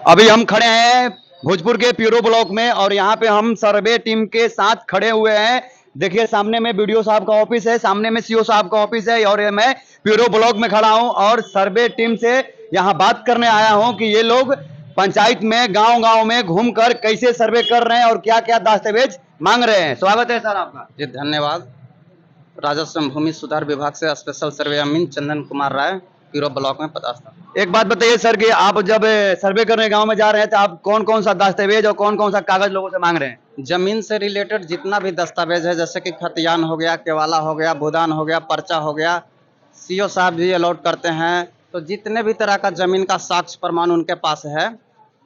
अभी हम खड़े हैं भोजपुर के प्यूरो ब्लॉक में और यहाँ पे हम सर्वे टीम के साथ खड़े हुए हैं। देखिए सामने में बीडीओ साहब का ऑफिस है, सामने में सीओ साहब का ऑफिस है और मैं प्यूरो ब्लॉक में खड़ा हूँ और सर्वे टीम से यहाँ बात करने आया हूँ कि ये लोग पंचायत में गांव-गांव में घूमकर कैसे सर्वे कर रहे हैं और क्या-क्या दस्तावेज मांग रहे हैं। स्वागत है सर आपका। जी धन्यवाद। राजस्व एवं भूमि सुधार विभाग से स्पेशल सर्वे अमीन चंदन कुमार राय, पीरो ब्लॉक में पदस्थ। एक बात बताइए सर कि आप जब सर्वे करने गांव में जा रहे हैं तो आप कौन-कौन सा दस्तावेज और कौन-कौन सा कागज लोगों से मांग रहे हैं? जमीन से रिलेटेड जितना भी दस्तावेज है, जैसे कि खतियान हो गया, केवाला हो गया, भूदान हो गया, पर्चा हो गया, सीओ साहब भी अलॉट करते हैं। तो जितने भी तरह का जमीन का साक्ष्य प्रमाण उनके पास है,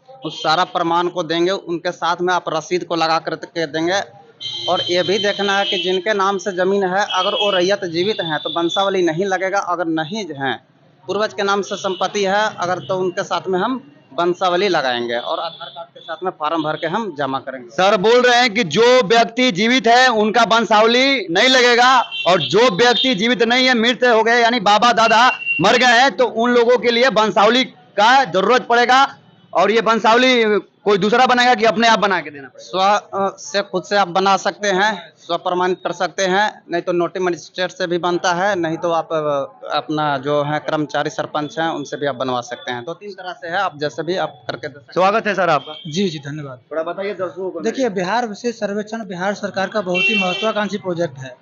उस सारा प्रमाण को देंगे। उनके साथ में आप रसीद को लगा कर के देंगे। और ये भी देखना है कि जिनके नाम से जमीन है, अगर वो रैयत जीवित हैं तो वंशावली नहीं लगेगा। अगर नहीं हैं, पूर्वज के नाम से संपत्ति है अगर, तो उनके साथ में हम वंशावली लगाएंगे और आधार कार्ड के साथ में फॉर्म भर के हम जमा करेंगे। सर बोल रहे हैं कि जो व्यक्ति जीवित है उनका वंशावली नहीं लगेगा और जो व्यक्ति जीवित नहीं है, मृत हो गए यानी बाबा दादा मर गए हैं, तो उन लोगों के लिए वंशावली का जरूरत पड़ेगा। और ये वंशावली कोई दूसरा बनाएगा कि अपने आप बना के देना पड़ेगा? से खुद से आप बना सकते हैं, स्व प्रमाणित कर सकते हैं, नहीं तो नोटिस मजिस्ट्रेट से भी बनता है, नहीं तो आप अपना जो है कर्मचारी सरपंच हैं उनसे भी आप बनवा सकते हैं। 2-3 तरह से है, आप जैसे भी आप करके दे सकते हैं। स्वागत है सर आपका। जी जी धन्यवाद। थोड़ा बताइए दर्शकों को। देखिए, बिहार विशेष सर्वेक्षण बिहार सरकार का बहुत ही महत्वाकांक्षी प्रोजेक्ट है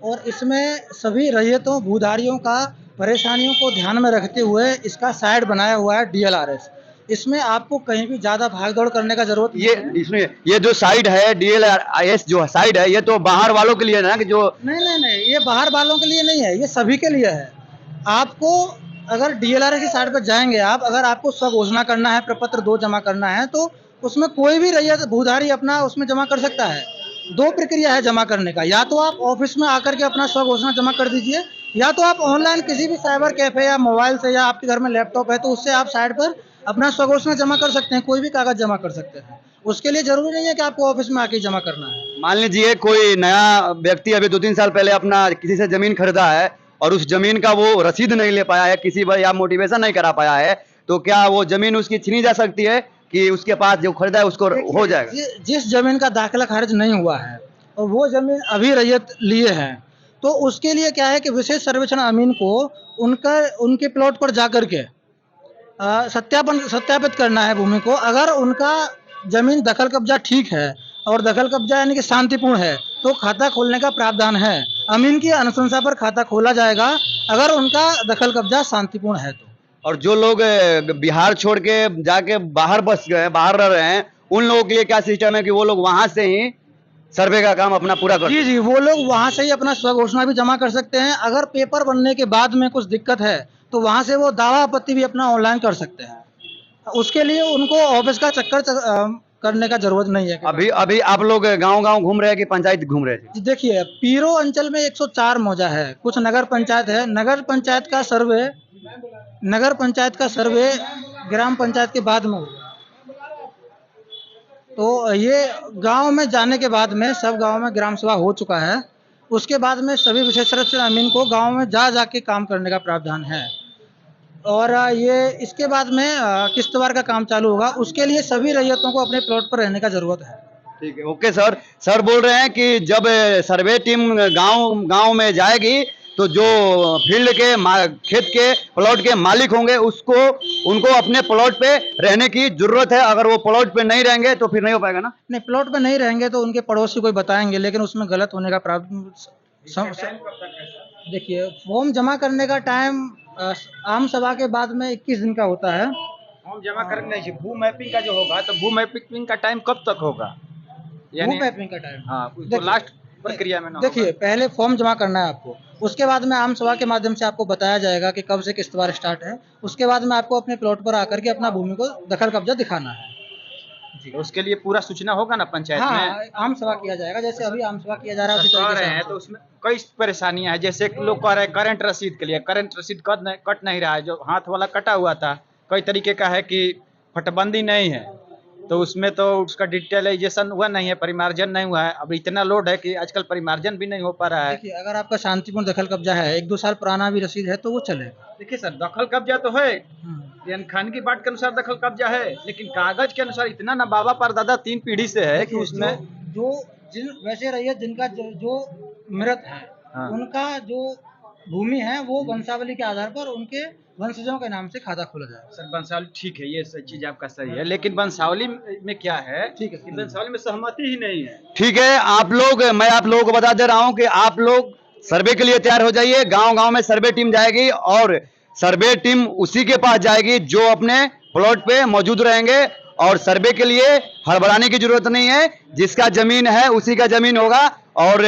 और इसमें सभी रैयतों भूधारियों का परेशानियों को ध्यान में रखते हुए इसका साइट बनाया हुआ है DLRS। इसमें आपको कहीं भी ज़्यादा भाग-दौड़ करने का ज़रूरत ये इसमें ये जो साइट है DLRS जो साइट है, ये तो बाहर वालों के लिए ना कि जो नहीं, ये बाहर वालों के लिए नहीं है, ये सभी के लिए है। आपको अगर DLRS की साइट पर जाएँगे आप, अगर आपको स्वघोषणा करना है, प्रपत्र 2 जमा करना है, तो उसमें कोई भी रैयत भूधारी अपना उसमें जमा कर सकता है। 2 प्रक्रिया है जमा करने का, या तो आप ऑफिस में आकर के अपना स्वघोषणा जमा कर दीजिए, या तो आप ऑनलाइन किसी भी साइबर कैफ़े या मोबाइल से, या आपके घर में लैपटॉप है तो उससे आप साइट पर अपना स्वघोषणा जमा कर सकते हैं, कोई भी कागज़ जमा कर सकते हैं। उसके लिए ज़रूरी नहीं है कि आपको ऑफिस में आके जमा करना है। मान लीजिए कोई नया व्यक्ति अभी 2-3 साल पहले अपना किसी से जमीन खरीदा है और उस जमीन का वो रसीद नहीं ले पाया है, किसी या मोटिवेशन नहीं करा पाया है, तो क्या वो जमीन उसकी छीनी जा सकती है कि उसके पास जो खरीदा है उसको हो जाएगा? जिस जमीन का दाखिला खारिज नहीं हुआ है और वो जमीन अभी रैयत लिए हैं, तो उसके लिए क्या है कि विशेष सर्वेक्षण अमीन को उनके प्लॉट पर जाकर के सत्यापित करना है भूमि को। अगर उनका जमीन दखल कब्जा ठीक है और दखल कब्जा यानी कि शांतिपूर्ण है, तो खाता खोलने का प्रावधान है। अमीन की अनुशंसा पर खाता खोला जाएगा अगर उनका दखल कब्जा शांतिपूर्ण है तो। और जो लोग बिहार छोड़ के जाके बाहर बस गए, बाहर रह रहे हैं, उन लोगों के लिए क्या सिस्टम है कि वो लोग वहां से ही सर्वे का काम अपना पूरा कर? जी, वो लोग वहाँ से ही अपना स्वघोषणा भी जमा कर सकते हैं। अगर पेपर बनने के बाद में कुछ दिक्कत है, तो वहाँ से वो दावा आपत्ति भी अपना ऑनलाइन कर सकते हैं। उसके लिए उनको ऑफिस का चक्कर करने का ज़रूरत नहीं है। अभी आप लोग गाँव-गाँव घूम रहे हैं कि पंचायत घूम रहे थे? जी देखिए, पीरो अंचल में 104 मौजा है, कुछ नगर पंचायत है। नगर पंचायत का सर्वे ग्राम पंचायत के बाद में होगा। तो ये गांव में जाने के बाद में सब गांव में ग्राम सभा हो चुका है। उसके बाद में सभी विशेष सर्वेक्षण अमीन को गांव में जाके काम करने का प्रावधान है। और ये इसके बाद में किश्तवार का काम चालू होगा। उसके लिए सभी रैयतों को अपने प्लॉट पर रहने का ज़रूरत है। ठीक है, ओके सर। सर बोल रहे हैं कि जब सर्वे टीम गांव में जाएगी तो जो फील्ड के खेत के प्लॉट के मालिक होंगे उनको अपने प्लॉट पे रहने की जरूरत है। अगर वो प्लॉट पे नहीं रहेंगे तो फिर नहीं हो पाएगा ना? नहीं, प्लॉट पे नहीं रहेंगे तो उनके पड़ोसी कोई बताएंगे, लेकिन उसमें गलत होने का देखिए, फॉर्म जमा करने का टाइम आम सभा के बाद में 21 दिन का होता है। फॉर्म जमा करने नहीं, भू मैपिंग का जो होगा तो भू मैपिंग का टाइम कब तक होगा? भू मैपिंग का टाइम, हाँ, तो लास्ट प्रक्रिया में ना देखिए, पहले फॉर्म जमा करना है आपको। उसके बाद में आम सभा के माध्यम से आपको बताया जाएगा कि कब से किश्तवार स्टार्ट है। उसके बाद में आपको अपने प्लॉट पर आकर के अपना भूमि को दखल कब्जा दिखाना है। तो उसके लिए पूरा सूचना होगा ना पंचायत हाँ, में? आम सभा किया जाएगा, जैसे अभी आम सभा किया जा रहा है उसी तरीके से। हैं तो उसमें कई परेशानियां हैं, जैसे लोग कह रहे हैं करंट रसीद के लिए, करंट रसीद कट नहीं रहा है, जो हाथ वाला कटा हुआ था। कई तरीके का है कि फटबंदी नहीं है, तो उसमें तो उसका डिजिटलाइजेशन हुआ नहीं है, परिमार्जन नहीं हुआ है। अब इतना लोड है कि आजकल परिमार्जन भी नहीं हो पा रहा है। देखिए, अगर आपका शांतिपूर्ण दखल कब्जा है, 1-2 साल पुराना भी रसीद है तो वो चलेगा। देखिए सर, दखल कब्जा तो है, यानी खानगी बाट के अनुसार दखल कब्जा है, लेकिन कागज के अनुसार इतना ना बाबा परदादा 3 पीढ़ी से है कि देखिए, उसमें जो जिन वैसे रैयत जिनका जो मृत है, हाँ। उनका जो भूमि है वो वंशावली के आधार पर उनके वंशजों के नाम से खाता खोला जाए। सर वंशावली ठीक है, ये चीज आपका सही है, लेकिन वंशावली में क्या है ठीक है, कि वंशावली में सहमति ही नहीं है। ठीक है, मैं आप लोगों को बता दे रहा हूं कि आप लोग सर्वे के लिए तैयार हो जाइए। गांव-गांव में सर्वे टीम जाएगी और सर्वे टीम उसी के पास जाएगी जो अपने प्लॉट पे मौजूद रहेंगे, और सर्वे के लिए हड़बड़ाने की जरूरत नहीं है। जिसका जमीन है उसी का जमीन होगा, और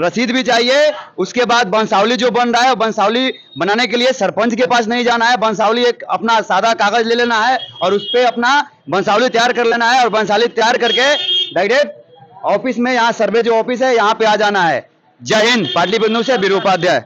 रसीद भी चाहिए। उसके बाद वंशावली जो बन रहा है, वंशावली बनाने के लिए सरपंच के पास नहीं जाना है। वंशावली एक अपना सादा कागज ले लेना है और उस पर अपना वंशावली तैयार कर लेना है, और वंशावली तैयार करके डायरेक्ट ऑफिस में, यहाँ सर्वे जो ऑफिस है यहाँ पे आ जाना है। जय हिंद। पाटलिपुत्र से वीरू उपाध्याय।